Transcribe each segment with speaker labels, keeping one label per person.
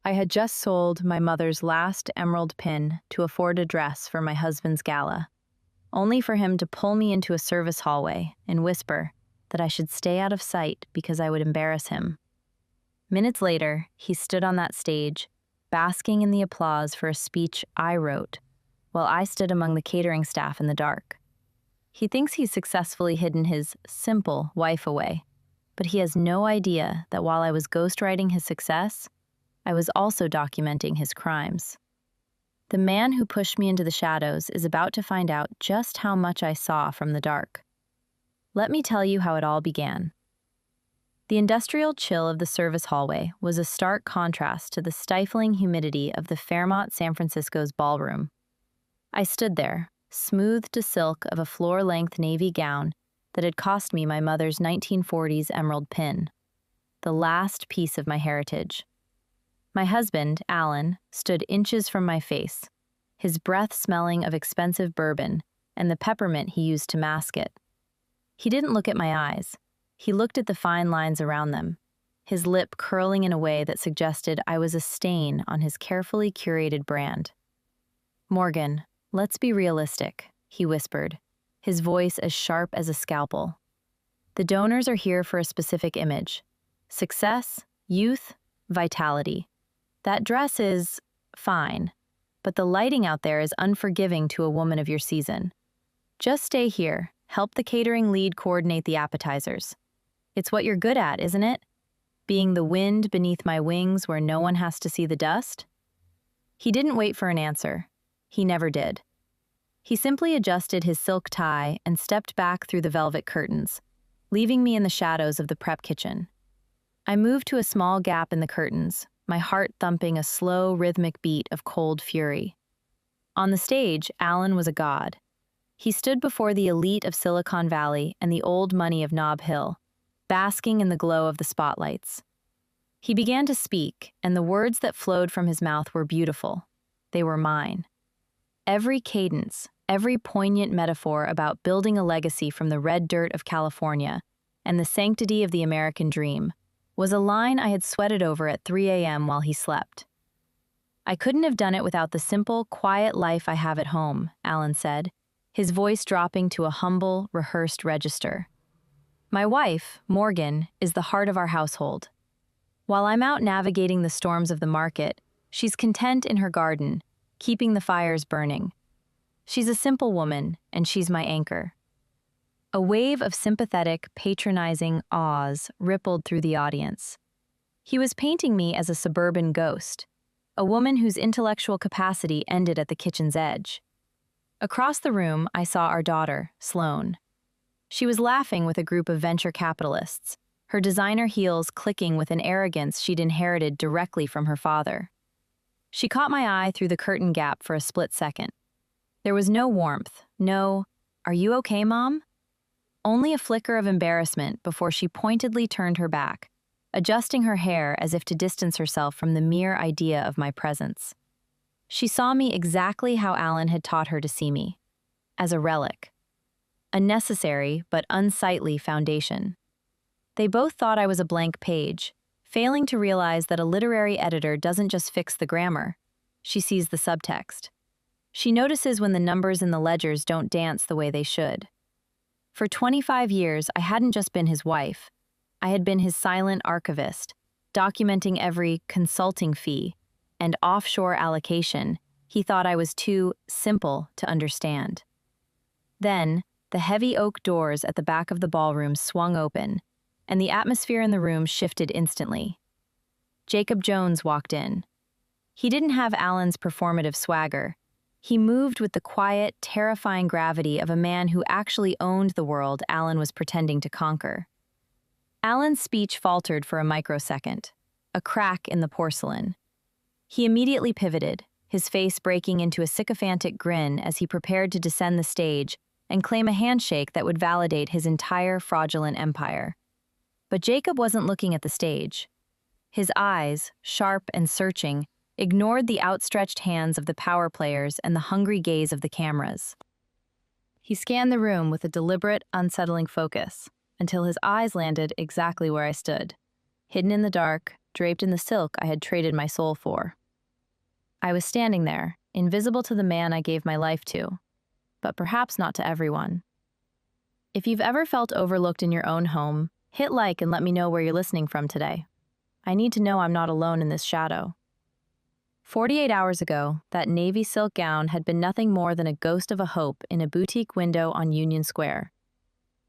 Speaker 1: I had just sold my mother's last emerald pin to afford a dress for my husband's gala, only for him to pull me into a service hallway and whisper that I should stay out of sight because I would embarrass him. Minutes later, he stood on that stage, basking in the applause for a speech I wrote, while I stood among the catering staff in the dark. He thinks he's successfully hidden his simple wife away, but he has no idea that while I was ghostwriting his success, I was also documenting his crimes. The man who pushed me into the shadows is about to find out just how much I saw from the dark. Let me tell you how it all began. The industrial chill of the service hallway was a stark contrast to the stifling humidity of the Fairmont San Francisco's ballroom. I stood there, smoothed to silk of a floor-length navy gown that had cost me my mother's 1940s emerald pin, the last piece of my heritage. My husband, Alan, stood inches from my face, his breath smelling of expensive bourbon and the peppermint he used to mask it. He didn't look at my eyes. He looked at the fine lines around them, his lip curling in a way that suggested I was a stain on his carefully curated brand. "Morgan, let's be realistic," he whispered, his voice as sharp as a scalpel. "The donors are here for a specific image: success, youth, vitality. That dress is fine, but the lighting out there is unforgiving to a woman of your season. Just stay here, help the catering lead coordinate the appetizers. It's what you're good at, isn't it? Being the wind beneath my wings where no one has to see the dust?" He didn't wait for an answer. He never did. He simply adjusted his silk tie and stepped back through the velvet curtains, leaving me in the shadows of the prep kitchen. I moved to a small gap in the curtains, my heart thumping a slow, rhythmic beat of cold fury. On the stage, Alan was a god. He stood before the elite of Silicon Valley and the old money of Nob Hill, basking in the glow of the spotlights. He began to speak, and the words that flowed from his mouth were beautiful. They were mine. Every cadence, every poignant metaphor about building a legacy from the red dirt of California and the sanctity of the American dream was a line I had sweated over at 3 a.m. while he slept. "I couldn't have done it without the simple, quiet life I have at home," Alan said, his voice dropping to a humble, rehearsed register. "My wife, Morgan, is the heart of our household. While I'm out navigating the storms of the market, she's content in her garden, keeping the fires burning. She's a simple woman, and she's my anchor." A wave of sympathetic, patronizing awes rippled through the audience. He was painting me as a suburban ghost, a woman whose intellectual capacity ended at the kitchen's edge. Across the room, I saw our daughter, Sloane. She was laughing with a group of venture capitalists, her designer heels clicking with an arrogance she'd inherited directly from her father. She caught my eye through the curtain gap for a split second. There was no warmth, no, "Are you okay, Mom?" Only a flicker of embarrassment before she pointedly turned her back, adjusting her hair as if to distance herself from the mere idea of my presence. She saw me exactly how Alan had taught her to see me, as a relic, a necessary but unsightly foundation. They both thought I was a blank page, failing to realize that a literary editor doesn't just fix the grammar, she sees the subtext. She notices when the numbers in the ledgers don't dance the way they should. For 25 years, I hadn't just been his wife. I had been his silent archivist, documenting every consulting fee and offshore allocation he thought I was too simple to understand. Then, the heavy oak doors at the back of the ballroom swung open, and the atmosphere in the room shifted instantly. Jacob Jones walked in. He didn't have Alan's performative swagger. He moved with the quiet, terrifying gravity of a man who actually owned the world Alan was pretending to conquer. Alan's speech faltered for a microsecond, a crack in the porcelain. He immediately pivoted, his face breaking into a sycophantic grin as he prepared to descend the stage and claim a handshake that would validate his entire fraudulent empire. But Jacob wasn't looking at the stage. His eyes, sharp and searching, ignored the outstretched hands of the power players and the hungry gaze of the cameras. He scanned the room with a deliberate, unsettling focus, until his eyes landed exactly where I stood, hidden in the dark, draped in the silk I had traded my soul for. I was standing there, invisible to the man I gave my life to, but perhaps not to everyone. If you've ever felt overlooked in your own home, hit like and let me know where you're listening from today. I need to know I'm not alone in this shadow. 48 hours ago, that navy silk gown had been nothing more than a ghost of a hope in a boutique window on Union Square.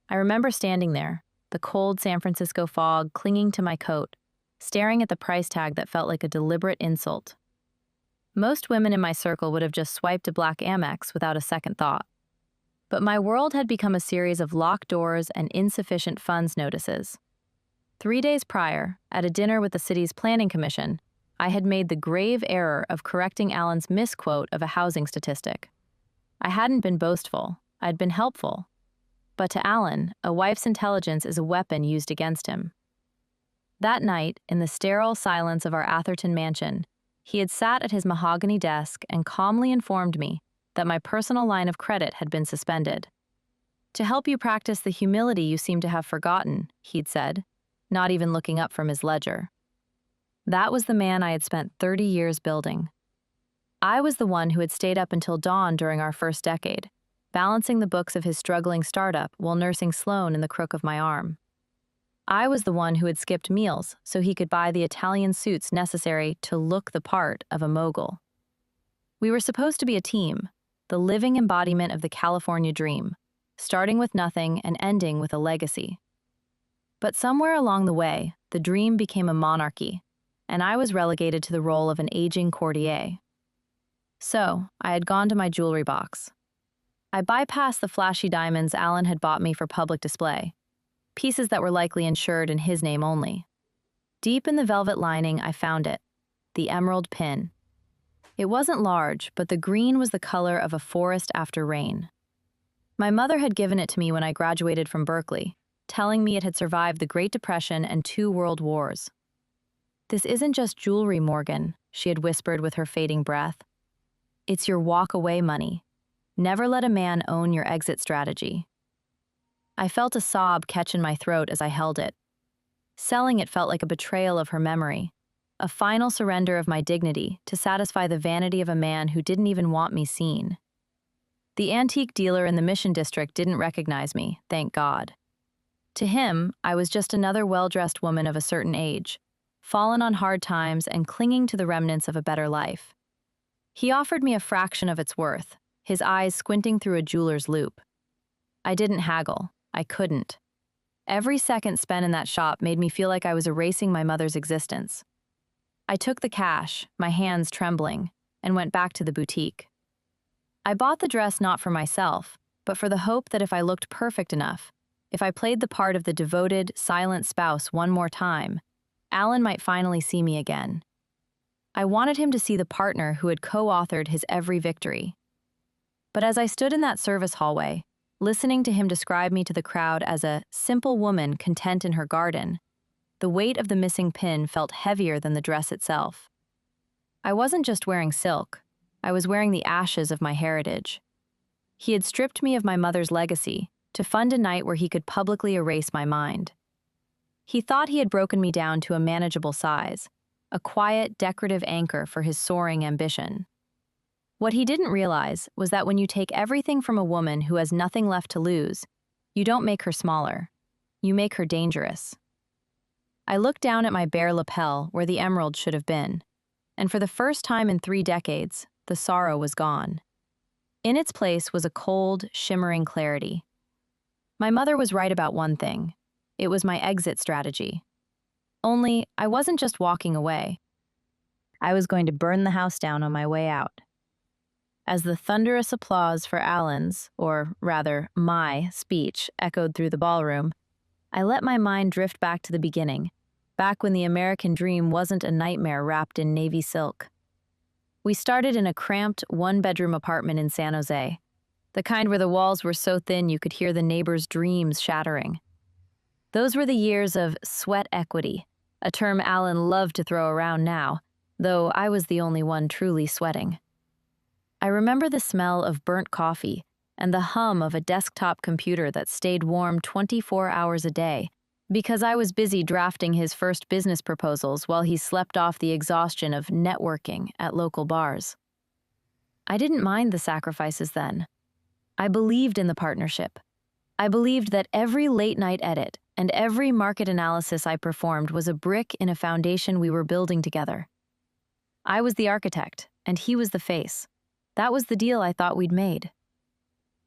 Speaker 1: I remember standing there, the cold San Francisco fog clinging to my coat, staring at the price tag that felt like a deliberate insult. Most women in my circle would have just swiped a black Amex without a second thought. But my world had become a series of locked doors and insufficient funds notices. 3 days prior, at a dinner with the city's planning commission, I had made the grave error of correcting Alan's misquote of a housing statistic. I hadn't been boastful, I'd been helpful. But to Alan, a wife's intelligence is a weapon used against him. That night, in the sterile silence of our Atherton mansion, he had sat at his mahogany desk and calmly informed me that my personal line of credit had been suspended. "To help you practice the humility you seem to have forgotten," he'd said, not even looking up from his ledger. That was the man I had spent 30 years building. I was the one who had stayed up until dawn during our first decade, balancing the books of his struggling startup while nursing Sloan in the crook of my arm. I was the one who had skipped meals so he could buy the Italian suits necessary to look the part of a mogul. We were supposed to be a team, the living embodiment of the California dream, starting with nothing and ending with a legacy. But somewhere along the way, the dream became a monarchy, and I was relegated to the role of an aging courtier. So, I had gone to my jewelry box. I bypassed the flashy diamonds Alan had bought me for public display, pieces that were likely insured in his name only. Deep in the velvet lining, I found it, the emerald pin. It wasn't large, but the green was the color of a forest after rain. My mother had given it to me when I graduated from Berkeley, telling me it had survived the Great Depression and 2 world wars. "This isn't just jewelry, Morgan," she had whispered with her fading breath. "It's your walk-away money. Never let a man own your exit strategy." I felt a sob catch in my throat as I held it. Selling it felt like a betrayal of her memory, a final surrender of my dignity to satisfy the vanity of a man who didn't even want me seen. The antique dealer in the Mission District didn't recognize me, thank God. To him, I was just another well-dressed woman of a certain age, fallen on hard times and clinging to the remnants of a better life. He offered me a fraction of its worth, his eyes squinting through a jeweler's loupe. I didn't haggle. I couldn't. Every second spent in that shop made me feel like I was erasing my mother's existence. I took the cash, my hands trembling, and went back to the boutique. I bought the dress not for myself, but for the hope that if I looked perfect enough, if I played the part of the devoted, silent spouse one more time, Alan might finally see me again. I wanted him to see the partner who had co-authored his every victory. But as I stood in that service hallway, listening to him describe me to the crowd as a simple woman content in her garden, the weight of the missing pin felt heavier than the dress itself. I wasn't just wearing silk, I was wearing the ashes of my heritage. He had stripped me of my mother's legacy to fund a night where he could publicly erase my mind. He thought he had broken me down to a manageable size, a quiet, decorative anchor for his soaring ambition. What he didn't realize was that when you take everything from a woman who has nothing left to lose, you don't make her smaller. You make her dangerous. I looked down at my bare lapel where the emerald should have been, and for the first time in 3 decades, the sorrow was gone. In its place was a cold, shimmering clarity. My mother was right about one thing. It was my exit strategy. Only, I wasn't just walking away. I was going to burn the house down on my way out. As the thunderous applause for Alan's, or rather, my, speech echoed through the ballroom, I let my mind drift back to the beginning, back when the American dream wasn't a nightmare wrapped in navy silk. We started in a cramped, 1-bedroom apartment in San Jose, the kind where the walls were so thin you could hear the neighbors' dreams shattering. Those were the years of sweat equity, a term Alan loved to throw around now, though I was the only one truly sweating. I remember the smell of burnt coffee and the hum of a desktop computer that stayed warm 24 hours a day, Because I was busy drafting his first business proposals while he slept off the exhaustion of networking at local bars. I didn't mind the sacrifices then. I believed in the partnership. I believed that every late-night edit and every market analysis I performed was a brick in a foundation we were building together. I was the architect, and he was the face. That was the deal I thought we'd made.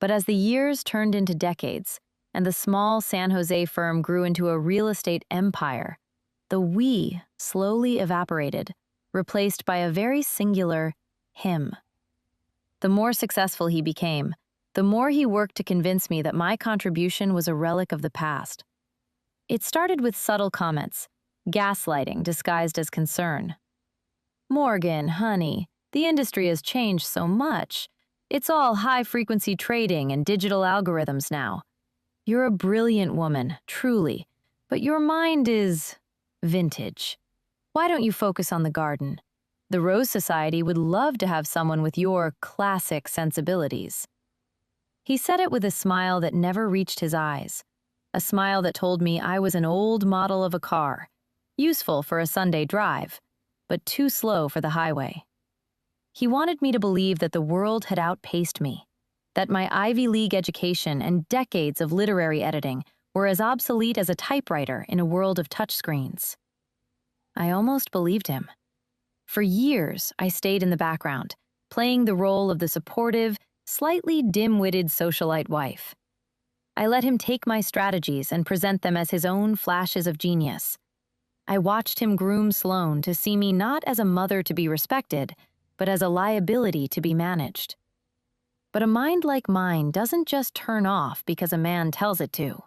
Speaker 1: But as the years turned into decades, and the small San Jose firm grew into a real estate empire, the we slowly evaporated, replaced by a very singular him. The more successful he became, the more he worked to convince me that my contribution was a relic of the past. It started with subtle comments, gaslighting disguised as concern. "Morgan, honey, the industry has changed so much. It's all high-frequency trading and digital algorithms now. You're a brilliant woman, truly, but your mind is vintage. Why don't you focus on the garden? The Rose Society would love to have someone with your classic sensibilities." He said it with a smile that never reached his eyes, a smile that told me I was an old model of a car, useful for a Sunday drive, but too slow for the highway. He wanted me to believe that the world had outpaced me, that my Ivy League education and decades of literary editing were as obsolete as a typewriter in a world of touchscreens. I almost believed him. For years, I stayed in the background, playing the role of the supportive, slightly dim-witted socialite wife. I let him take my strategies and present them as his own flashes of genius. I watched him groom Sloane to see me not as a mother to be respected, but as a liability to be managed. But a mind like mine doesn't just turn off because a man tells it to.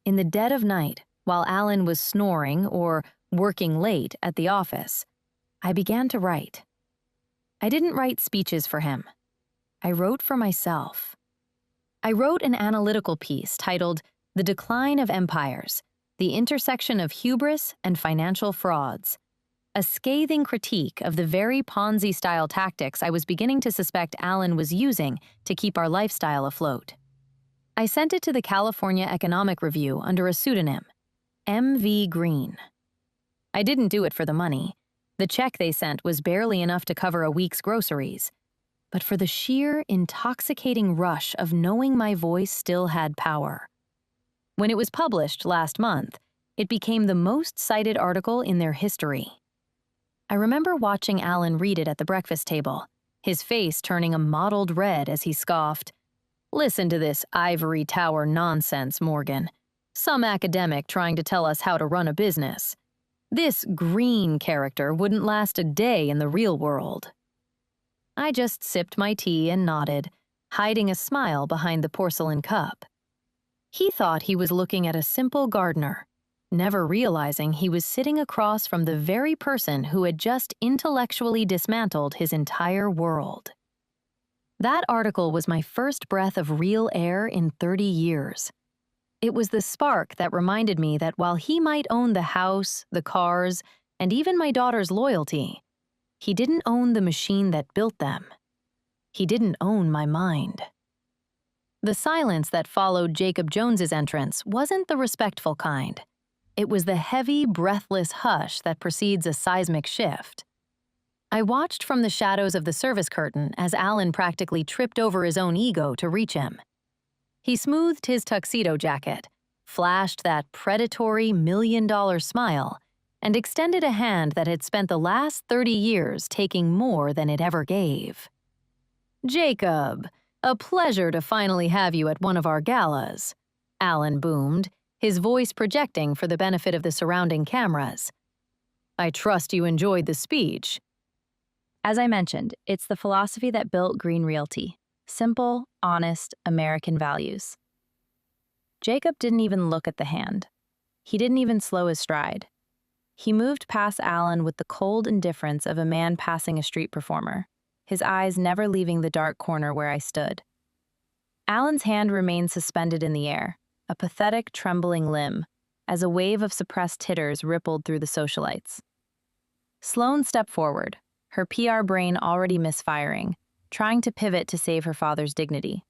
Speaker 1: In the dead of night, while Alan was snoring or working late at the office, I began to write. I didn't write speeches for him. I wrote for myself. I wrote an analytical piece titled "The Decline of Empires: The Intersection of Hubris and Financial Frauds," a scathing critique of the very Ponzi-style tactics I was beginning to suspect Alan was using to keep our lifestyle afloat. I sent it to the California Economic Review under a pseudonym, M.V. Green. I didn't do it for the money. The check they sent was barely enough to cover a week's groceries, but for the sheer, intoxicating rush of knowing my voice still had power. When it was published last month, it became the most cited article in their history. I remember watching Alan read it at the breakfast table, his face turning a mottled red as he scoffed, "Listen to this ivory tower nonsense, Morgan. Some academic trying to tell us how to run a business. This Green character wouldn't last a day in the real world." I just sipped my tea and nodded, hiding a smile behind the porcelain cup. He thought he was looking at a simple gardener, never realizing he was sitting across from the very person who had just intellectually dismantled his entire world. That article was my first breath of real air in 30 years. It was the spark that reminded me that while he might own the house, the cars, and even my daughter's loyalty, he didn't own the machine that built them. He didn't own my mind. The silence that followed Jacob Jones's entrance wasn't the respectful kind. It was the heavy, breathless hush that precedes a seismic shift. I watched from the shadows of the service curtain as Alan practically tripped over his own ego to reach him. He smoothed his tuxedo jacket, flashed that predatory million-dollar smile, and extended a hand that had spent the last 30 years taking more than it ever gave. "Jacob, a pleasure to finally have you at one of our galas," Alan boomed, his voice projecting for the benefit of the surrounding cameras. "I trust you enjoyed the speech." As I mentioned, it's the philosophy that built Green Realty. Simple, honest, American values. Jacob didn't even look at the hand. He didn't even slow his stride. He moved past Alan with the cold indifference of a man passing a street performer, his eyes never leaving the dark corner where I stood. Alan's hand remained suspended in the air, a pathetic, trembling limb, as a wave of suppressed titters rippled through the socialites. Sloane stepped forward, her PR brain already misfiring, trying to pivot to save her father's dignity.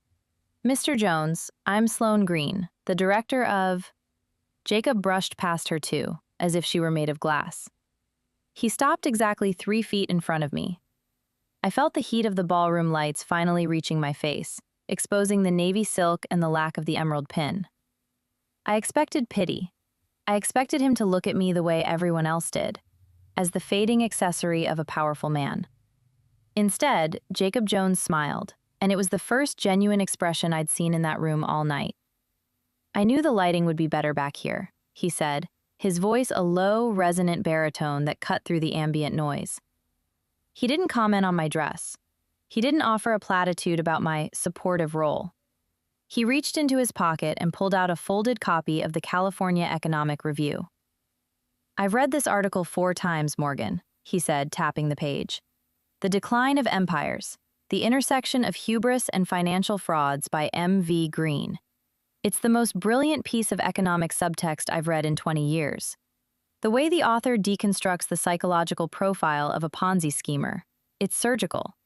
Speaker 1: "Mr. Jones, I'm Sloane Green, the director of..." Jacob brushed past her too, as if she were made of glass. He stopped exactly 3 feet in front of me. I felt the heat of the ballroom lights finally reaching my face, exposing the navy silk and the lack of the emerald pin. I expected pity. I expected him to look at me the way everyone else did, as the fading accessory of a powerful man. Instead, Jacob Jones smiled, and it was the first genuine expression I'd seen in that room all night. "I knew the lighting would be better back here," he said, his voice a low, resonant baritone that cut through the ambient noise. He didn't comment on my dress. He didn't offer a platitude about my supportive role. He reached into his pocket and pulled out a folded copy of the California Economic Review. "I've read this article 4 times, Morgan," he said, tapping the page. "The Decline of Empires, the Intersection of Hubris and Financial Frauds" by M.V. Green. It's the most brilliant piece of economic subtext I've read in 20 years. The way the author deconstructs the psychological profile of a Ponzi schemer, it's surgical.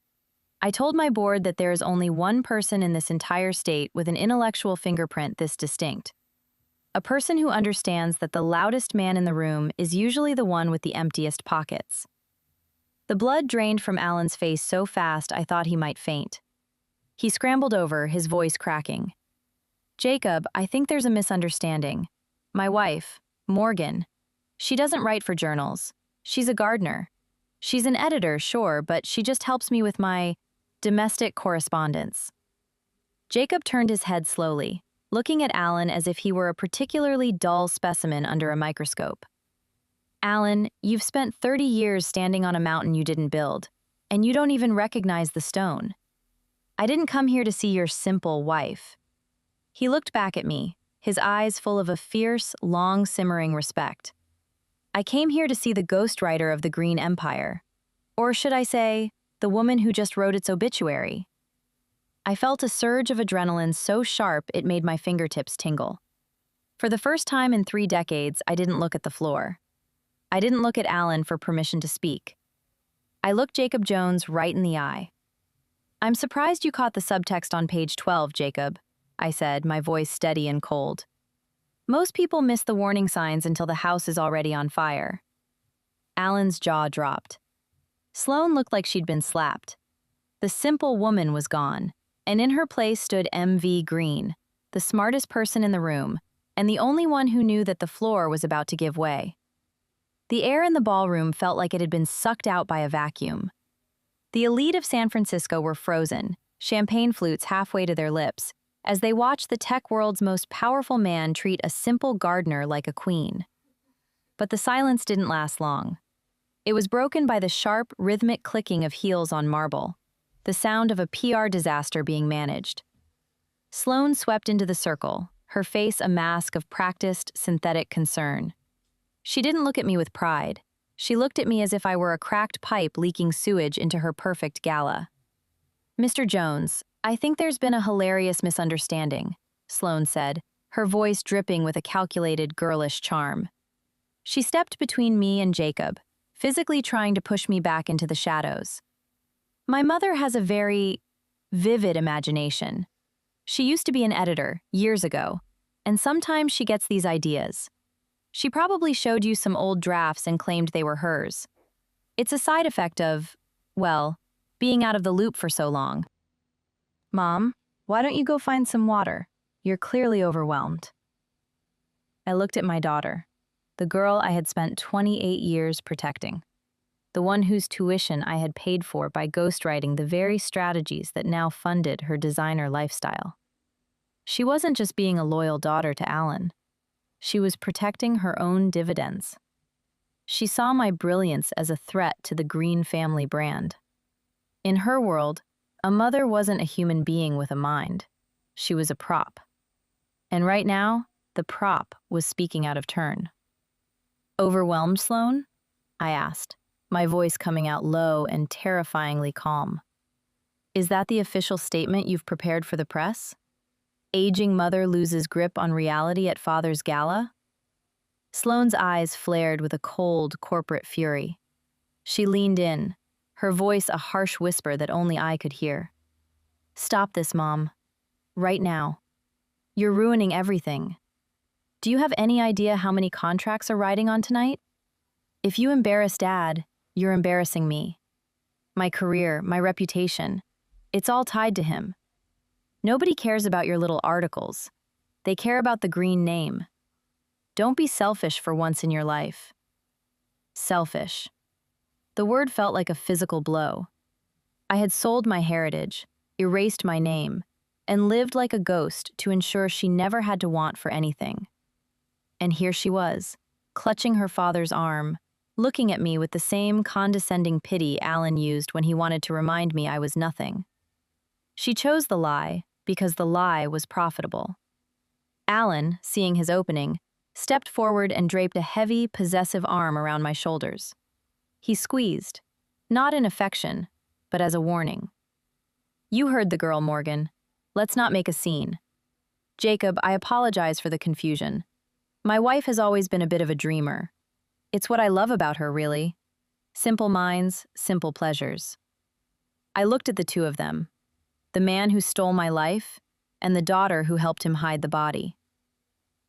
Speaker 1: I told my board that there is only one person in this entire state with an intellectual fingerprint this distinct. A person who understands that the loudest man in the room is usually the one with the emptiest pockets. The blood drained from Alan's face so fast I thought he might faint. He scrambled over, his voice cracking. "Jacob, I think there's a misunderstanding. My wife, Morgan, she doesn't write for journals. She's a gardener. She's an editor, sure, but she just helps me with my domestic correspondence." Jacob turned his head slowly, looking at Alan as if he were a particularly dull specimen under a microscope. "Alan, you've spent 30 years standing on a mountain you didn't build, and you don't even recognize the stone. I didn't come here to see your simple wife." He looked back at me, his eyes full of a fierce, long-simmering respect. "I came here to see the ghostwriter of the Green Empire. Or should I say, the woman who just wrote its obituary." I felt a surge of adrenaline so sharp it made my fingertips tingle. For the first time in 3 decades, I didn't look at the floor. I didn't look at Alan for permission to speak. I looked Jacob Jones right in the eye. "I'm surprised you caught the subtext on page 12, Jacob," I said, my voice steady and cold. "Most people miss the warning signs until the house is already on fire." Alan's jaw dropped. Sloane looked like she'd been slapped. The simple woman was gone, and in her place stood M.V. Green, the smartest person in the room, and the only one who knew that the floor was about to give way. The air in the ballroom felt like it had been sucked out by a vacuum. The elite of San Francisco were frozen, champagne flutes halfway to their lips, as they watched the tech world's most powerful man treat a simple gardener like a queen. But the silence didn't last long. It was broken by the sharp, rhythmic clicking of heels on marble, the sound of a PR disaster being managed. Sloane swept into the circle, her face a mask of practiced, synthetic concern. She didn't look at me with pride. She looked at me as if I were a cracked pipe leaking sewage into her perfect gala. "Mr. Jones, I think there's been a hilarious misunderstanding," Sloane said, her voice dripping with a calculated, girlish charm. She stepped between me and Jacob, physically trying to push me back into the shadows. "My mother has a very vivid imagination. She used to be an editor, years ago, and sometimes she gets these ideas. She probably showed you some old drafts and claimed they were hers. It's a side effect of, well, being out of the loop for so long." "Mom, why don't you go find some water? You're clearly overwhelmed." I looked at my daughter, the girl I had spent 28 years protecting, the one whose tuition I had paid for by ghostwriting the very strategies that now funded her designer lifestyle. She wasn't just being a loyal daughter to Alan. She was protecting her own dividends. She saw my brilliance as a threat to the Green family brand. In her world, a mother wasn't a human being with a mind. She was a prop. And right now, the prop was speaking out of turn. "Overwhelmed, Sloane?" I asked, my voice coming out low and terrifyingly calm. "Is that the official statement you've prepared for the press? Aging mother loses grip on reality at father's gala?" Sloane's eyes flared with a cold, corporate fury. She leaned in, her voice a harsh whisper that only I could hear. "Stop this, Mom. Right now. You're ruining everything." Do you have any idea how many contracts are riding on tonight? If you embarrass Dad, you're embarrassing me. My career, my reputation, it's all tied to him. Nobody cares about your little articles. They care about the green name. Don't be selfish for once in your life. Selfish. The word felt like a physical blow. I had sold my heritage, erased my name, and lived like a ghost to ensure she never had to want for anything. And here she was, clutching her father's arm, looking at me with the same condescending pity Alan used when he wanted to remind me I was nothing. She chose the lie because the lie was profitable. Alan, seeing his opening, stepped forward and draped a heavy, possessive arm around my shoulders. He squeezed, not in affection, but as a warning. You heard the girl, Morgan. Let's not make a scene. Jacob, I apologize for the confusion. My wife has always been a bit of a dreamer. It's what I love about her, really. Simple minds, simple pleasures. I looked at the two of them, the man who stole my life and the daughter who helped him hide the body.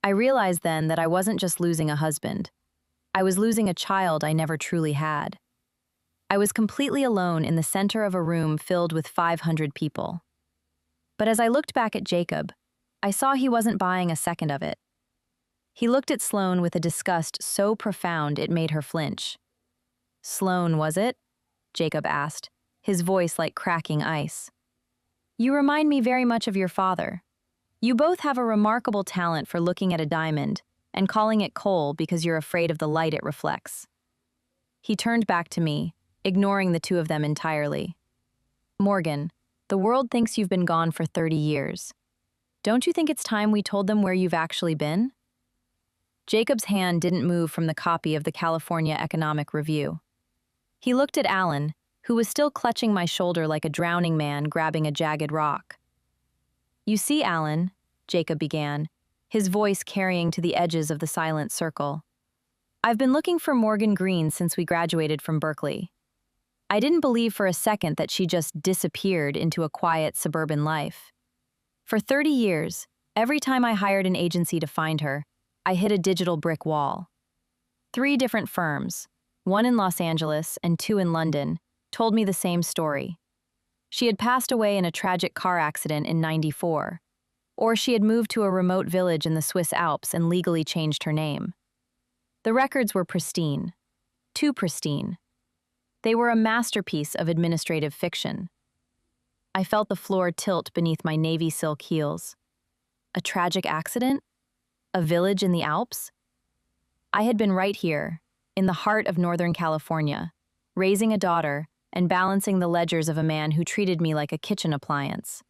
Speaker 1: I realized then that I wasn't just losing a husband. I was losing a child I never truly had. I was completely alone in the center of a room filled with 500 people. But as I looked back at Jacob, I saw he wasn't buying a second of it. He looked at Sloane with a disgust so profound it made her flinch. Sloane, was it? Jacob asked, his voice like cracking ice. You remind me very much of your father. You both have a remarkable talent for looking at a diamond and calling it coal because you're afraid of the light it reflects. He turned back to me, ignoring the two of them entirely. Morgan, the world thinks you've been gone for 30 years. Don't you think it's time we told them where you've actually been? Jacob's hand didn't move from the copy of the California Economic Review. He looked at Alan, who was still clutching my shoulder like a drowning man grabbing a jagged rock. You see, Alan, Jacob began, his voice carrying to the edges of the silent circle. I've been looking for Morgan Green since we graduated from Berkeley. I didn't believe for a second that she just disappeared into a quiet suburban life. For 30 years, every time I hired an agency to find her, I hit a digital brick wall. 3 different firms, one in Los Angeles and 2 in London, told me the same story. She had passed away in a tragic car accident in '94, or she had moved to a remote village in the Swiss Alps and legally changed her name. The records were pristine, too pristine. They were a masterpiece of administrative fiction. I felt the floor tilt beneath my navy silk heels. A tragic accident? A village in the Alps? I had been right here, in the heart of Northern California, raising a daughter and balancing the ledgers of a man who treated me like a kitchen appliance.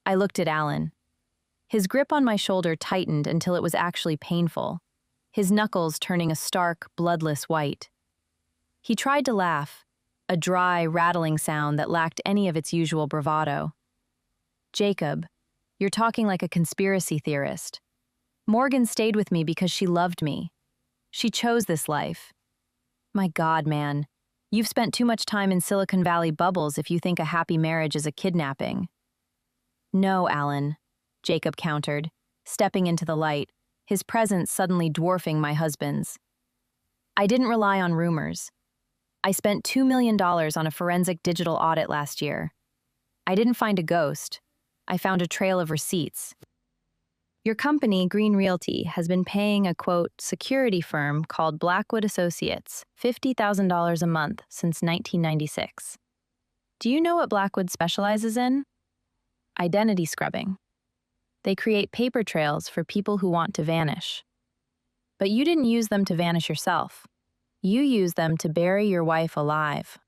Speaker 1: I looked at Alan. His grip on my shoulder tightened until it was actually painful, his knuckles turning a stark, bloodless white. He tried to laugh, a dry, rattling sound that lacked any of its usual bravado. Jacob, you're talking like a conspiracy theorist. Morgan stayed with me because she loved me. She chose this life. My God, man, you've spent too much time in Silicon Valley bubbles if you think a happy marriage is a kidnapping. No, Alan, Jacob countered, stepping into the light, his presence suddenly dwarfing my husband's. I didn't rely on rumors. I spent $2 million on a forensic digital audit last year. I didn't find a ghost. I found a trail of receipts. Your company, Green Realty, has been paying a, quote, security firm called Blackwood Associates $50,000 a month since 1996. Do you know what Blackwood specializes in? Identity scrubbing. They create paper trails for people who want to vanish. But you didn't use them to vanish yourself. You used them to bury your wife alive.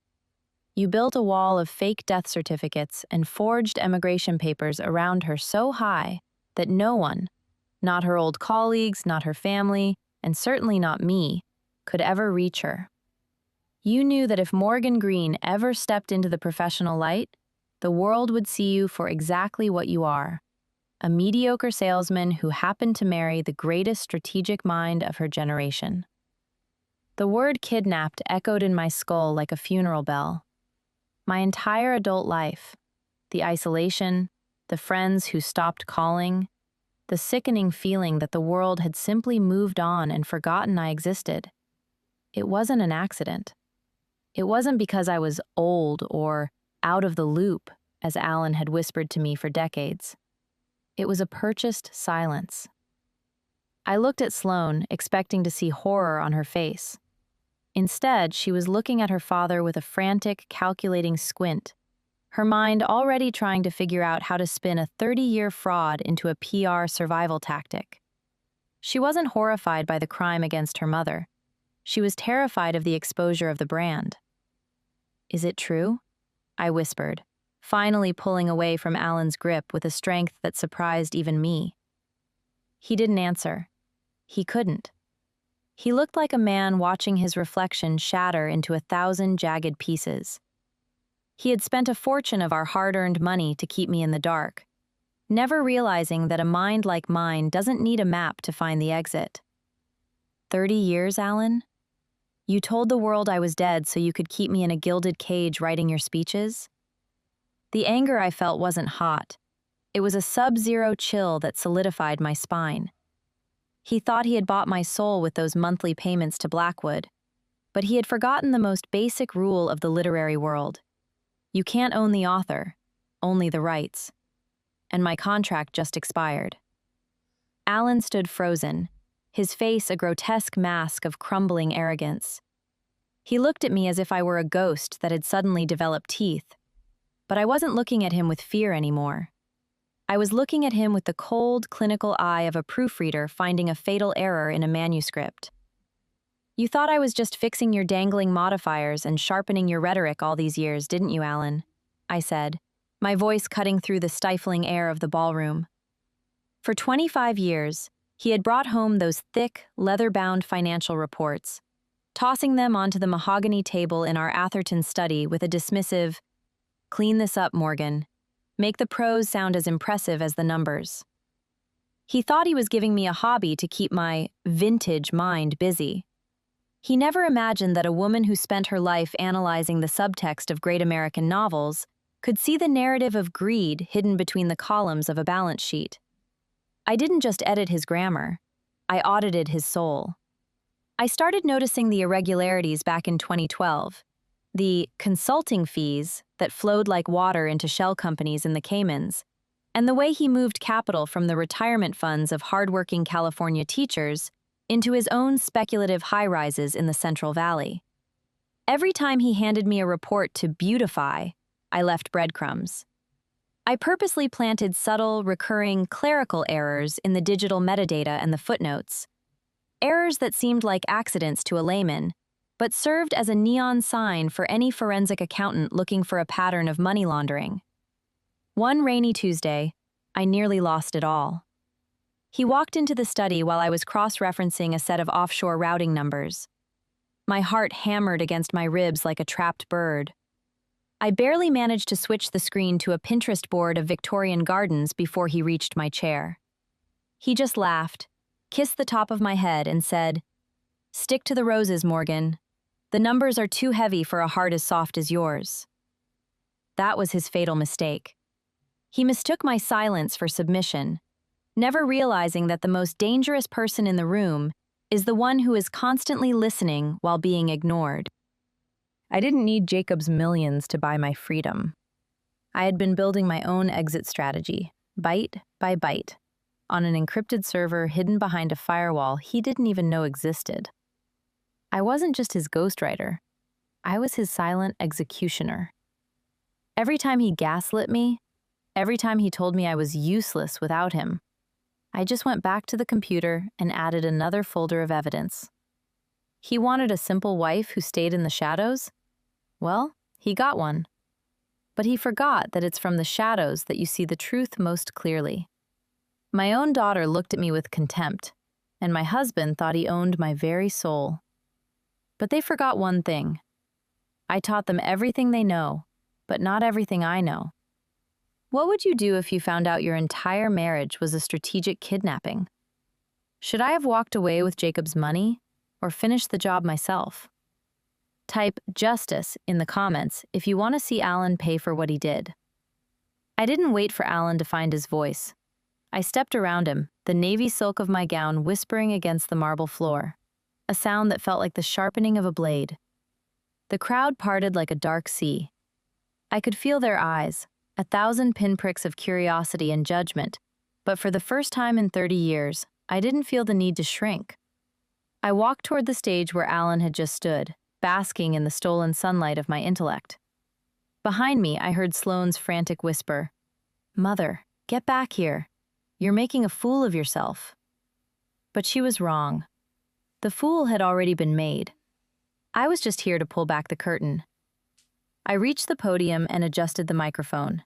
Speaker 1: You built a wall of fake death certificates and forged emigration papers around her so high that no one, not her old colleagues, not her family, and certainly not me, could ever reach her. You knew that if Morgan Green ever stepped into the professional light, the world would see you for exactly what you are, a mediocre salesman who happened to marry the greatest strategic mind of her generation. The word kidnapped echoed in my skull like a funeral bell. My entire adult life, the isolation, the friends who stopped calling, the sickening feeling that the world had simply moved on and forgotten I existed. It wasn't an accident. It wasn't because I was old or out of the loop, as Alan had whispered to me for decades. It was a purchased silence. I looked at Sloane, expecting to see horror on her face. Instead, she was looking at her father with a frantic, calculating squint, her mind already trying to figure out how to spin a 30-year fraud into a PR survival tactic. She wasn't horrified by the crime against her mother. She was terrified of the exposure of the brand. "Is it true?" I whispered, finally pulling away from Alan's grip with a strength that surprised even me. He didn't answer. He couldn't. He looked like a man watching his reflection shatter into 1,000 jagged pieces. He had spent a fortune of our hard-earned money to keep me in the dark, never realizing that a mind like mine doesn't need a map to find the exit. 30 years, Alan? You told the world I was dead so you could keep me in a gilded cage writing your speeches? The anger I felt wasn't hot. It was a sub-zero chill that solidified my spine. He thought he had bought my soul with those monthly payments to Blackwood, but he had forgotten the most basic rule of the literary world. You can't own the author, only the rights. And my contract just expired. Alan stood frozen, his face a grotesque mask of crumbling arrogance. He looked at me as if I were a ghost that had suddenly developed teeth, but I wasn't looking at him with fear anymore. I was looking at him with the cold, clinical eye of a proofreader finding a fatal error in a manuscript. You thought I was just fixing your dangling modifiers and sharpening your rhetoric all these years, didn't you, Alan? I said, my voice cutting through the stifling air of the ballroom. For 25 years, he had brought home those thick, leather-bound financial reports, tossing them onto the mahogany table in our Atherton study with a dismissive, "Clean this up, Morgan. Make the prose sound as impressive as the numbers." He thought he was giving me a hobby to keep my vintage mind busy. He never imagined that a woman who spent her life analyzing the subtext of great American novels could see the narrative of greed hidden between the columns of a balance sheet. I didn't just edit his grammar, I audited his soul. I started noticing the irregularities back in 2012, the consulting fees that flowed like water into shell companies in the Caymans, and the way he moved capital from the retirement funds of hardworking California teachers into his own speculative high-rises in the Central Valley. Every time he handed me a report to beautify, I left breadcrumbs. I purposely planted subtle, recurring clerical errors in the digital metadata and the footnotes, errors that seemed like accidents to a layman, but served as a neon sign for any forensic accountant looking for a pattern of money laundering. One rainy Tuesday, I nearly lost it all. He walked into the study while I was cross-referencing a set of offshore routing numbers. My heart hammered against my ribs like a trapped bird. I barely managed to switch the screen to a Pinterest board of Victorian gardens before he reached my chair. He just laughed, kissed the top of my head, and said, "Stick to the roses, Morgan. The numbers are too heavy for a heart as soft as yours." That was his fatal mistake. He mistook my silence for submission, never realizing that the most dangerous person in the room is the one who is constantly listening while being ignored. I didn't need Jacob's millions to buy my freedom. I had been building my own exit strategy, byte by byte, on an encrypted server hidden behind a firewall he didn't even know existed. I wasn't just his ghostwriter. I was his silent executioner. Every time he gaslit me, every time he told me I was useless without him, I just went back to the computer and added another folder of evidence. He wanted a simple wife who stayed in the shadows? Well, he got one. But he forgot that it's from the shadows that you see the truth most clearly. My own daughter looked at me with contempt, and my husband thought he owned my very soul. But they forgot one thing. I taught them everything they know, but not everything I know. What would you do if you found out your entire marriage was a strategic kidnapping? Should I have walked away with Jacob's money or finished the job myself? Type "justice" in the comments if you want to see Alan pay for what he did. I didn't wait for Alan to find his voice. I stepped around him, the navy silk of my gown whispering against the marble floor, a sound that felt like the sharpening of a blade. The crowd parted like a dark sea. I could feel their eyes, 1,000 pinpricks of curiosity and judgment, but for the first time in 30 years, I didn't feel the need to shrink. I walked toward the stage where Alan had just stood, basking in the stolen sunlight of my intellect. Behind me, I heard Sloane's frantic whisper, "Mother, get back here. You're making a fool of yourself." But she was wrong. The fool had already been made. I was just here to pull back the curtain. I reached the podium and adjusted the microphone.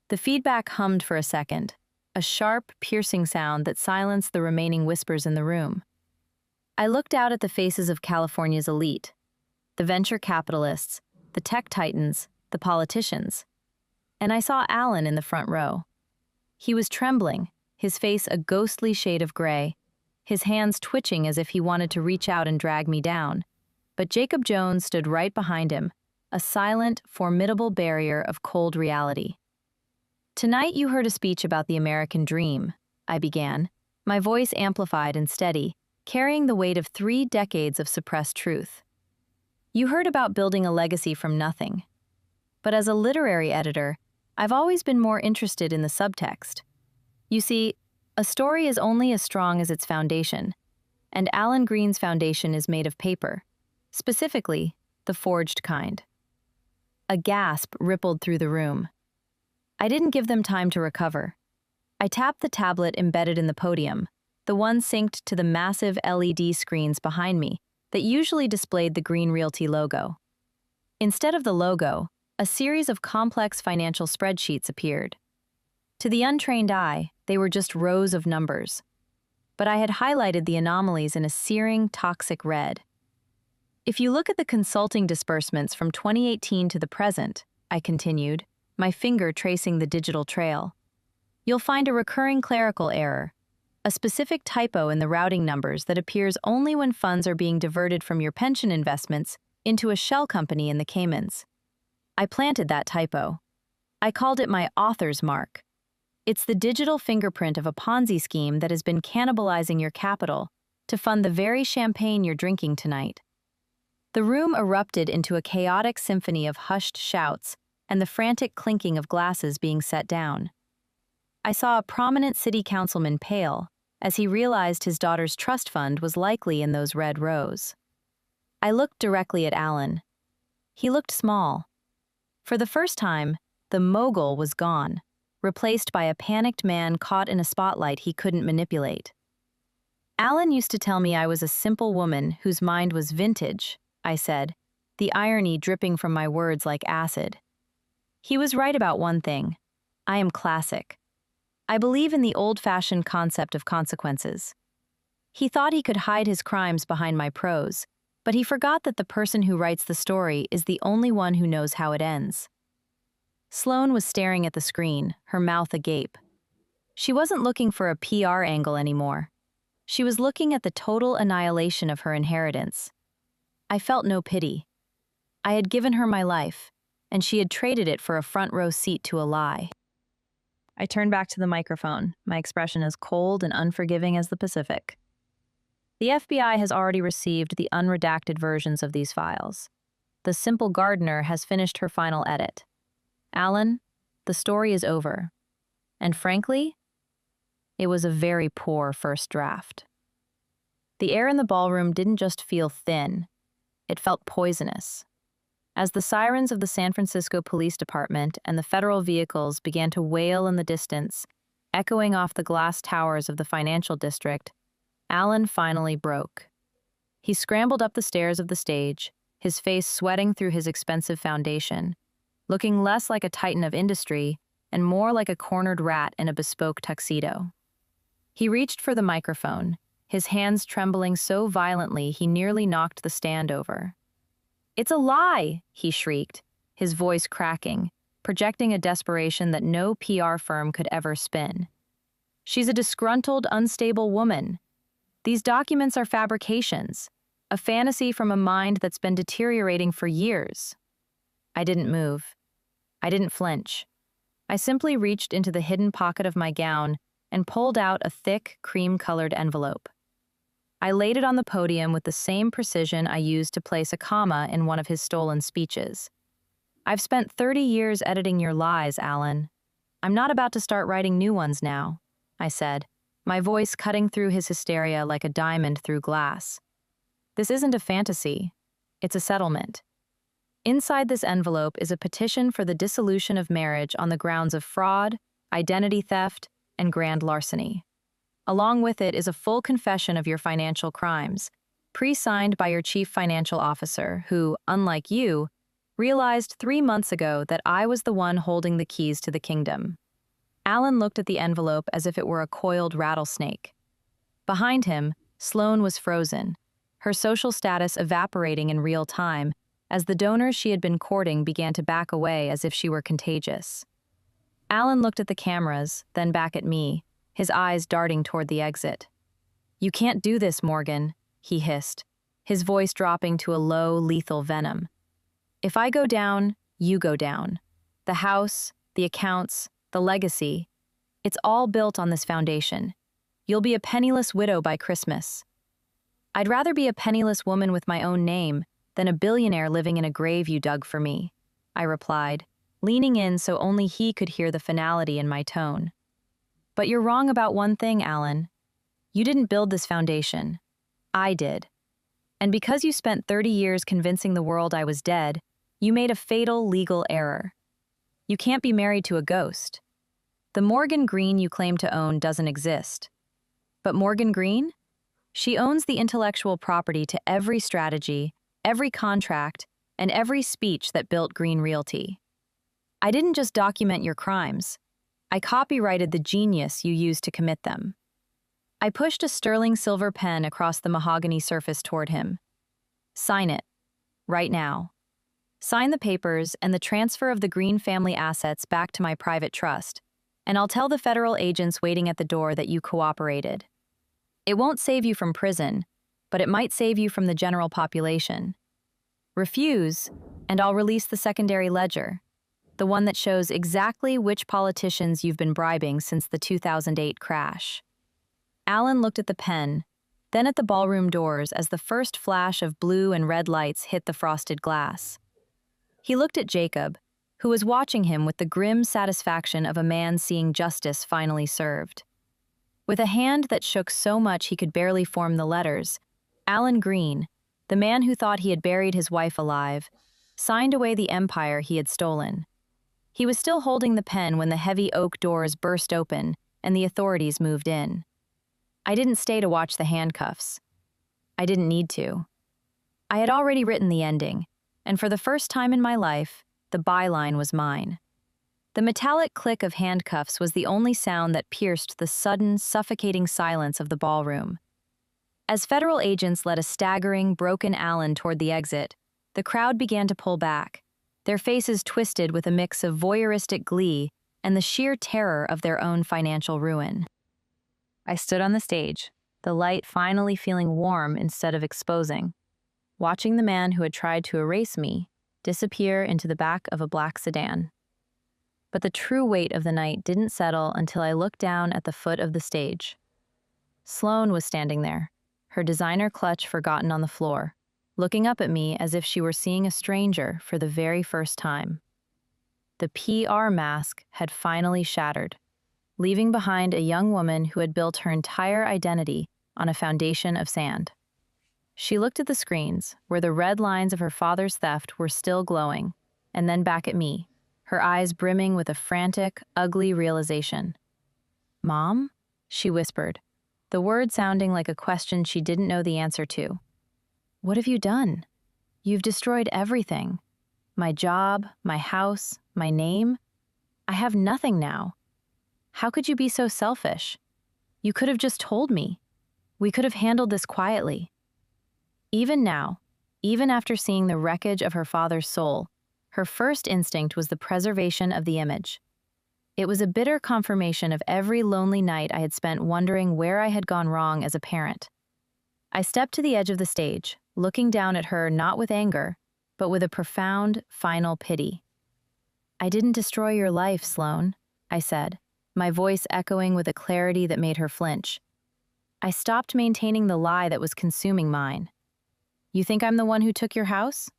Speaker 1: The feedback hummed for a second, a sharp, piercing sound that silenced the remaining whispers in the room. I looked out at the faces of California's elite, the venture capitalists, the tech titans, the politicians, and I saw Alan in the front row. He was trembling, his face a ghostly shade of gray, his hands twitching as if he wanted to reach out and drag me down. But Jacob Jones stood right behind him, a silent, formidable barrier of cold reality. "Tonight you heard a speech about the American dream," I began, my voice amplified and steady, carrying the weight of 3 decades of suppressed truth. "You heard about building a legacy from nothing. But as a literary editor, I've always been more interested in the subtext. You see, a story is only as strong as its foundation, and Alan Green's foundation is made of paper, specifically, the forged kind." A gasp rippled through the room. I didn't give them time to recover. I tapped the tablet embedded in the podium, the one synced to the massive LED screens behind me that usually displayed the Green Realty logo. Instead of the logo, a series of complex financial spreadsheets appeared. To the untrained eye, they were just rows of numbers. But I had highlighted the anomalies in a searing, toxic red. "If you look at the consulting disbursements from 2018 to the present," I continued, my finger tracing the digital trail, "you'll find a recurring clerical error, a specific typo in the routing numbers that appears only when funds are being diverted from your pension investments into a shell company in the Caymans. I planted that typo. I called it my author's mark. It's the digital fingerprint of a Ponzi scheme that has been cannibalizing your capital to fund the very champagne you're drinking tonight." The room erupted into a chaotic symphony of hushed shouts and the frantic clinking of glasses being set down. I saw a prominent city councilman pale as he realized his daughter's trust fund was likely in those red rows. I looked directly at Alan. He looked small. For the first time, the mogul was gone, replaced by a panicked man caught in a spotlight he couldn't manipulate. "Alan used to tell me I was a simple woman whose mind was vintage," I said, the irony dripping from my words like acid. "He was right about one thing. I am classic. I believe in the old-fashioned concept of consequences." He thought he could hide his crimes behind my prose, but he forgot that the person who writes the story is the only one who knows how it ends. Sloane was staring at the screen, her mouth agape. She wasn't looking for a PR angle anymore. She was looking at the total annihilation of her inheritance. I felt no pity. I had given her my life, and she had traded it for a front-row seat to a lie. I turned back to the microphone, my expression as cold and unforgiving as the Pacific. "The FBI has already received the unredacted versions of these files. The simple gardener has finished her final edit. Alan, the story is over. And frankly, it was a very poor first draft." The air in the ballroom didn't just feel thin, it felt poisonous. As the sirens of the San Francisco Police Department and the federal vehicles began to wail in the distance, echoing off the glass towers of the financial district, Alan finally broke. He scrambled up the stairs of the stage, his face sweating through his expensive foundation, looking less like a titan of industry and more like a cornered rat in a bespoke tuxedo. He reached for the microphone, his hands trembling so violently he nearly knocked the stand over. "It's a lie!" he shrieked, his voice cracking, projecting a desperation that no PR firm could ever spin. "She's a disgruntled, unstable woman. These documents are fabrications, a fantasy from a mind that's been deteriorating for years." I didn't move. I didn't flinch. I simply reached into the hidden pocket of my gown and pulled out a thick, cream-colored envelope. I laid it on the podium with the same precision I used to place a comma in one of his stolen speeches. "I've spent 30 years editing your lies, Alan. I'm not about to start writing new ones now," I said, my voice cutting through his hysteria like a diamond through glass. "This isn't a fantasy. It's a settlement. Inside this envelope is a petition for the dissolution of marriage on the grounds of fraud, identity theft, and grand larceny. Along with it is a full confession of your financial crimes, pre-signed by your chief financial officer, who, unlike you, realized 3 months ago that I was the one holding the keys to the kingdom." Alan looked at the envelope as if it were a coiled rattlesnake. Behind him, Sloane was frozen, her social status evaporating in real time as the donors she had been courting began to back away as if she were contagious. Alan looked at the cameras, then back at me, his eyes darting toward the exit. "You can't do this, Morgan," he hissed, his voice dropping to a low, lethal venom. "If I go down, you go down. The house, the accounts, the legacy, it's all built on this foundation. You'll be a penniless widow by Christmas." "I'd rather be a penniless woman with my own name than a billionaire living in a grave you dug for me," I replied, leaning in so only he could hear the finality in my tone. "But you're wrong about one thing, Alan. You didn't build this foundation. I did. And because you spent 30 years convincing the world I was dead, you made a fatal legal error. You can't be married to a ghost. The Morgan Green you claim to own doesn't exist. But Morgan Green? She owns the intellectual property to every strategy, every contract, and every speech that built Green Realty. I didn't just document your crimes. I copyrighted the genius you used to commit them." I pushed a sterling silver pen across the mahogany surface toward him. "Sign it. Right now. Sign the papers and the transfer of the Green family assets back to my private trust, and I'll tell the federal agents waiting at the door that you cooperated. It won't save you from prison, but it might save you from the general population. Refuse, and I'll release the secondary ledger, the one that shows exactly which politicians you've been bribing since the 2008 crash." Alan looked at the pen, then at the ballroom doors as the first flash of blue and red lights hit the frosted glass. He looked at Jacob, who was watching him with the grim satisfaction of a man seeing justice finally served. With a hand that shook so much he could barely form the letters, Alan Green, the man who thought he had buried his wife alive, signed away the empire he had stolen. He was still holding the pen when the heavy oak doors burst open and the authorities moved in. I didn't stay to watch the handcuffs. I didn't need to. I had already written the ending, and for the first time in my life, the byline was mine. The metallic click of handcuffs was the only sound that pierced the sudden, suffocating silence of the ballroom. As federal agents led a staggering, broken Alan toward the exit, the crowd began to pull back, their faces twisted with a mix of voyeuristic glee and the sheer terror of their own financial ruin. I stood on the stage, the light finally feeling warm instead of exposing, watching the man who had tried to erase me disappear into the back of a black sedan. But the true weight of the night didn't settle until I looked down at the foot of the stage. Sloane was standing there, her designer clutch forgotten on the floor, looking up at me as if she were seeing a stranger for the very first time. The PR mask had finally shattered, leaving behind a young woman who had built her entire identity on a foundation of sand. She looked at the screens, where the red lines of her father's theft were still glowing, and then back at me, her eyes brimming with a frantic, ugly realization. "Mom?" she whispered, the word sounding like a question she didn't know the answer to. "What have you done? You've destroyed everything. My job, my house, my name. I have nothing now. How could you be so selfish? You could have just told me. We could have handled this quietly." Even now, even after seeing the wreckage of her father's soul, her first instinct was the preservation of the image. It was a bitter confirmation of every lonely night I had spent wondering where I had gone wrong as a parent. I stepped to the edge of the stage, looking down at her not with anger, but with a profound, final pity. "I didn't destroy your life, Sloane," I said, my voice echoing with a clarity that made her flinch. I stopped maintaining the lie that was consuming mine. You think I'm the one who took your house?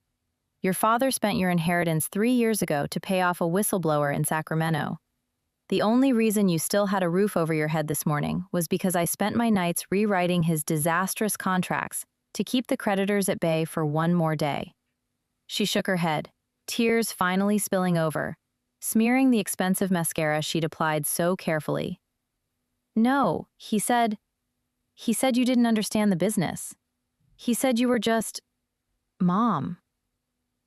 Speaker 1: Your father spent your inheritance 3 years ago to pay off a whistleblower in Sacramento. The only reason you still had a roof over your head this morning was because I spent my nights rewriting his disastrous contracts to keep the creditors at bay for one more day. She shook her head, tears finally spilling over, smearing the expensive mascara she'd applied so carefully. No, he said you didn't understand the business. He said you were just... Mom.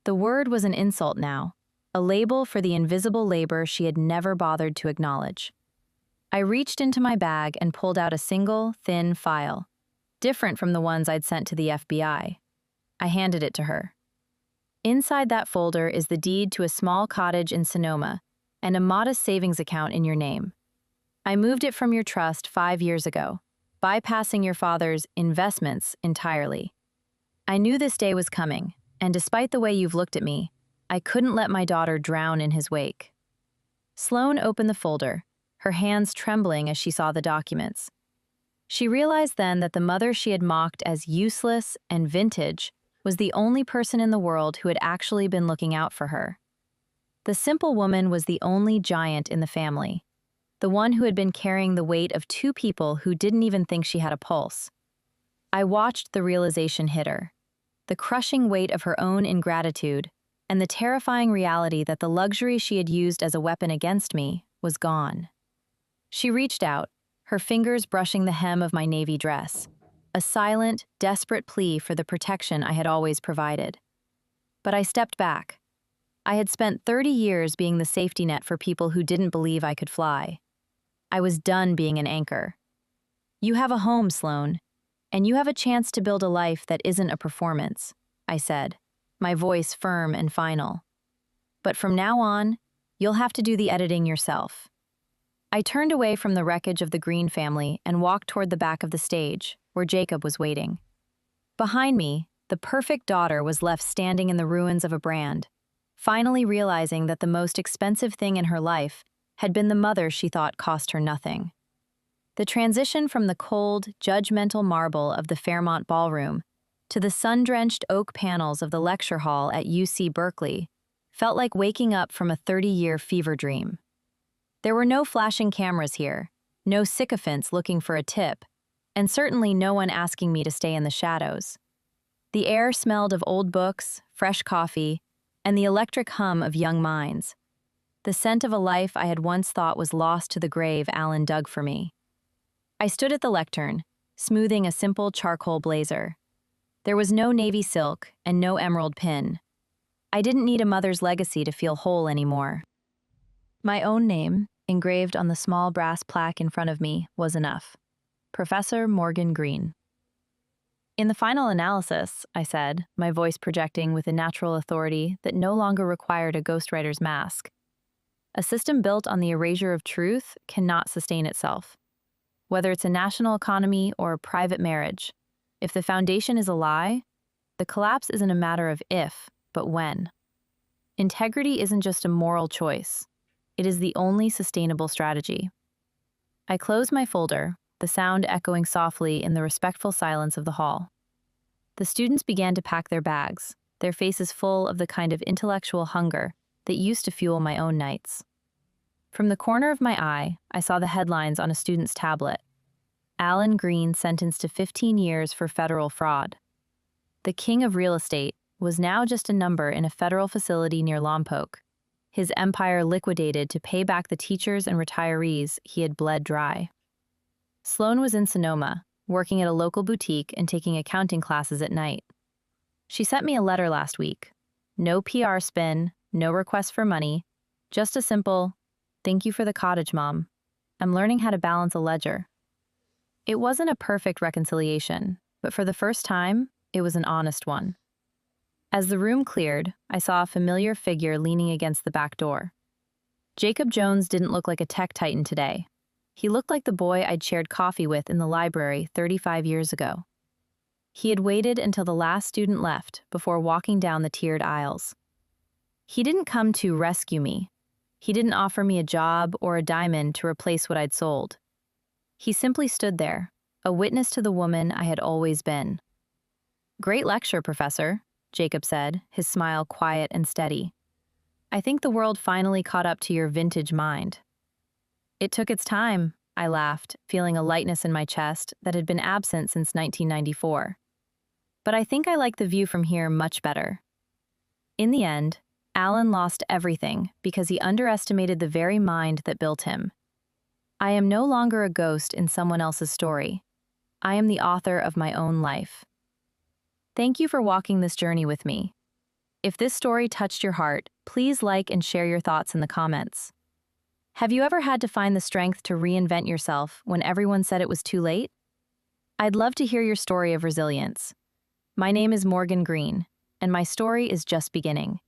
Speaker 1: The word was an insult now, a label for the invisible labor she had never bothered to acknowledge. I reached into my bag and pulled out a single, thin file, different from the ones I'd sent to the FBI. I handed it to her. Inside that folder is the deed to a small cottage in Sonoma and a modest savings account in your name. I moved it from your trust 5 years ago, bypassing your father's investments entirely. I knew this day was coming, and despite the way you've looked at me, I couldn't let my daughter drown in his wake. Sloan opened the folder, her hands trembling as she saw the documents. She realized then that the mother she had mocked as useless and vintage was the only person in the world who had actually been looking out for her. The simple woman was the only giant in the family, the one who had been carrying the weight of 2 people who didn't even think she had a pulse. I watched the realization hit her, the crushing weight of her own ingratitude, and the terrifying reality that the luxury she had used as a weapon against me was gone. She reached out, her fingers brushing the hem of my navy dress, a silent, desperate plea for the protection I had always provided. But I stepped back. I had spent 30 years being the safety net for people who didn't believe I could fly. I was done being an anchor. You have a home, Sloan, and you have a chance to build a life that isn't a performance, I said, my voice firm and final. But from now on, you'll have to do the editing yourself. I turned away from the wreckage of the Green family and walked toward the back of the stage, where Jacob was waiting. Behind me, the perfect daughter was left standing in the ruins of a brand, finally realizing that the most expensive thing in her life had been the mother she thought cost her nothing. The transition from the cold, judgmental marble of the Fairmont Ballroom to the sun-drenched oak panels of the lecture hall at UC Berkeley felt like waking up from a 30-year fever dream. There were no flashing cameras here, no sycophants looking for a tip, and certainly no one asking me to stay in the shadows. The air smelled of old books, fresh coffee, and the electric hum of young minds. The scent of a life I had once thought was lost to the grave Alan dug for me. I stood at the lectern, smoothing a simple charcoal blazer. There was no navy silk and no emerald pin. I didn't need a mother's legacy to feel whole anymore. My own name, engraved on the small brass plaque in front of me, was enough. Professor Morgan Green. In the final analysis, I said, my voice projecting with a natural authority that no longer required a ghostwriter's mask, a system built on the erasure of truth cannot sustain itself. Whether it's a national economy or a private marriage, if the foundation is a lie, the collapse isn't a matter of if, but when. Integrity isn't just a moral choice. It is the only sustainable strategy. I closed my folder, the sound echoing softly in the respectful silence of the hall. The students began to pack their bags, their faces full of the kind of intellectual hunger that used to fuel my own nights. From the corner of my eye, I saw the headlines on a student's tablet. Alan Green sentenced to 15 years for federal fraud. The king of real estate was now just a number in a federal facility near Lompoc, his empire liquidated to pay back the teachers and retirees he had bled dry. Sloan was in Sonoma, working at a local boutique and taking accounting classes at night. She sent me a letter last week. No PR spin, no request for money, just a simple, "Thank you for the cottage, Mom. I'm learning how to balance a ledger." It wasn't a perfect reconciliation, but for the first time, it was an honest one. As the room cleared, I saw a familiar figure leaning against the back door. Jacob Jones didn't look like a tech titan today. He looked like the boy I'd shared coffee with in the library 35 years ago. He had waited until the last student left before walking down the tiered aisles. He didn't come to rescue me. He didn't offer me a job or a diamond to replace what I'd sold. He simply stood there, a witness to the woman I had always been. "Great lecture, Professor," Jacob said, his smile quiet and steady. "I think the world finally caught up to your vintage mind." "It took its time," I laughed, feeling a lightness in my chest that had been absent since 1994. "But I think I like the view from here much better." In the end, Alan lost everything because he underestimated the very mind that built him. I am no longer a ghost in someone else's story. I am the author of my own life. Thank you for walking this journey with me. If this story touched your heart, please like and share your thoughts in the comments. Have you ever had to find the strength to reinvent yourself when everyone said it was too late? I'd love to hear your story of resilience. My name is Morgan Green, and my story is just beginning.